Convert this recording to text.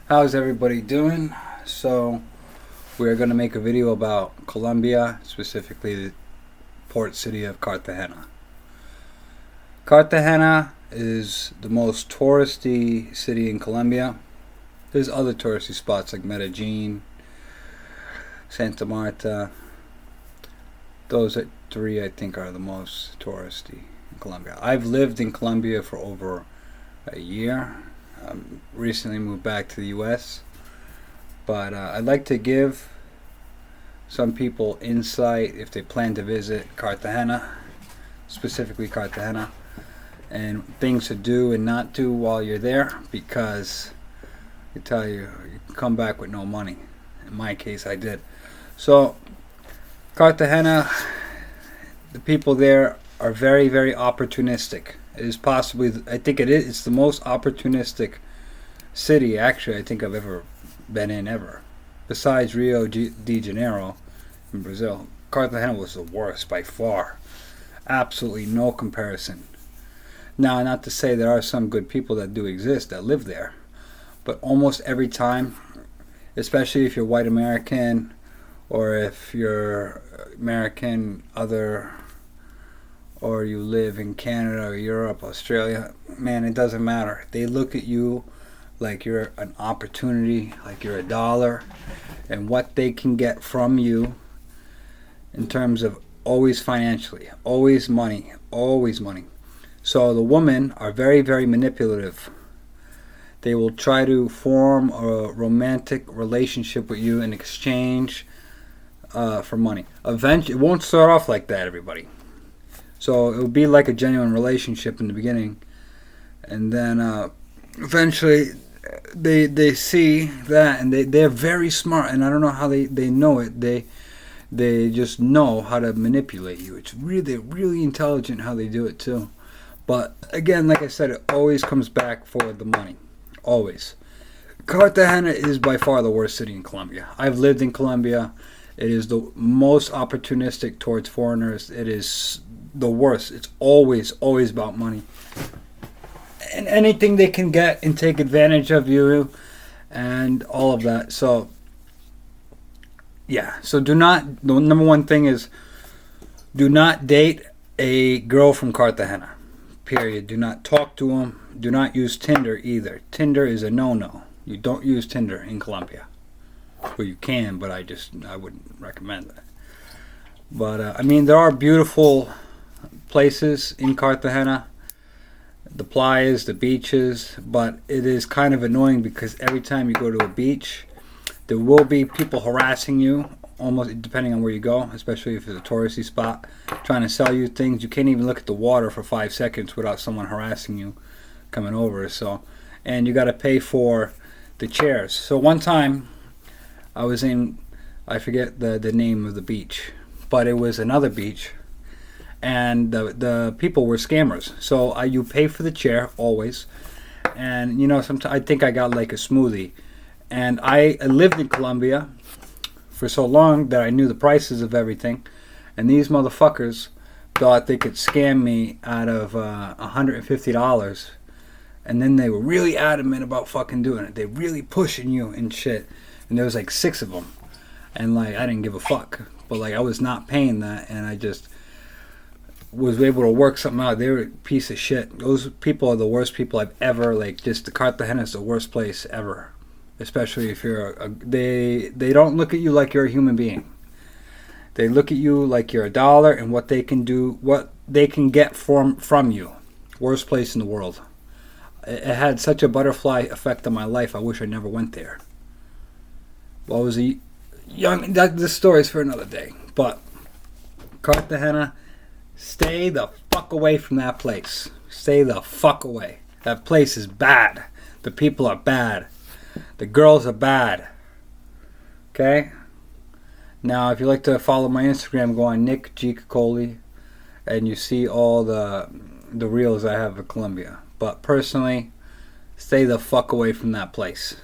How's everybody doing? So we're going to make a video about Colombia, specifically the port city of Cartagena. Cartagena is the most touristy city in Colombia. There's other touristy spots like Medellin, Santa Marta. Those three I think are the most touristy in Colombia. I've lived in Colombia for over a year. Recently moved back to the U.S. But I'd like to give some people insight if they plan to visit Cartagena, specifically Cartagena, and things to do and not do while you're there, because I tell you, you can come back with no money. In my case, I did. So Cartagena, the people there are very, very opportunistic. It is possibly, I think it is, it's the most opportunistic city, actually, I think I've ever been in, ever. Besides Rio de Janeiro in Brazil, Cartagena was the worst by far. Absolutely no comparison. Now, not to say there are some good people that do exist that live there, but almost every time, especially if you're white American or if you're American other, or you live in Canada or Europe, Australia, man, it doesn't matter. They look at you like you're an opportunity, like you're a dollar, and what they can get from you in terms of always financially, always money, always money. So the women are very, very manipulative. They will try to form a romantic relationship with you in exchange for money. Eventually, it won't start off like that, everybody. So it will be like a genuine relationship in the beginning, and then eventually they see that, and they're very smart, and I don't know how they know it. They just know how to manipulate you. It's really intelligent how they do it too. But again, like I said, it always comes back for the money. Always. Cartagena is by far the worst city in Colombia. I've lived in Colombia. It is the most opportunistic towards foreigners. It is the worst. It's always about money and anything they can get and take advantage of you and all of that. So yeah, so the number one thing is, do not date a girl from Cartagena, period. Do not talk to them. Do not use Tinder either. Tinder is a no-no. You don't use Tinder in Colombia. Well, you can, but I wouldn't recommend that. But I mean, there are beautiful places in Cartagena, the playas, the beaches, but it is kind of annoying because every time you go to a beach, there will be people harassing you, almost depending on where you go, especially if it's a touristy spot, trying to sell you things. You can't even look at the water for 5 seconds without someone harassing you coming over. So, and you got to pay for the chairs. So one time I was in, I forget the name of the beach, but it was another beach, and the people were scammers. So you pay for the chair always, and you know, sometimes I think I got like a smoothie, and I lived in Colombia for so long that I knew the prices of everything, and these motherfuckers thought they could scam me out of $150, and then they were really adamant about fucking doing it. They really pushing you and shit, and there was like 6 of them, and like I didn't give a fuck, but like I was not paying that, and I just was able to work something out. They were a piece of shit. Those people are the worst people I've ever, like, just the Cartagena is the worst place ever, especially if you're they don't look at you like you're a human being. They look at you like you're a dollar and what they can do, what they can get from you. Worst place in the world. It had such a butterfly effect on my life. I wish I never went there. Well, I was a young, this story's for another day, but Cartagena, stay the fuck away from that place. Stay the fuck away. That place is bad. The people are bad. The girls are bad. Okay? Now, if you like to follow my Instagram, go on Nick G. Cicoli, and you see all the reels I have of Colombia. But personally, stay the fuck away from that place.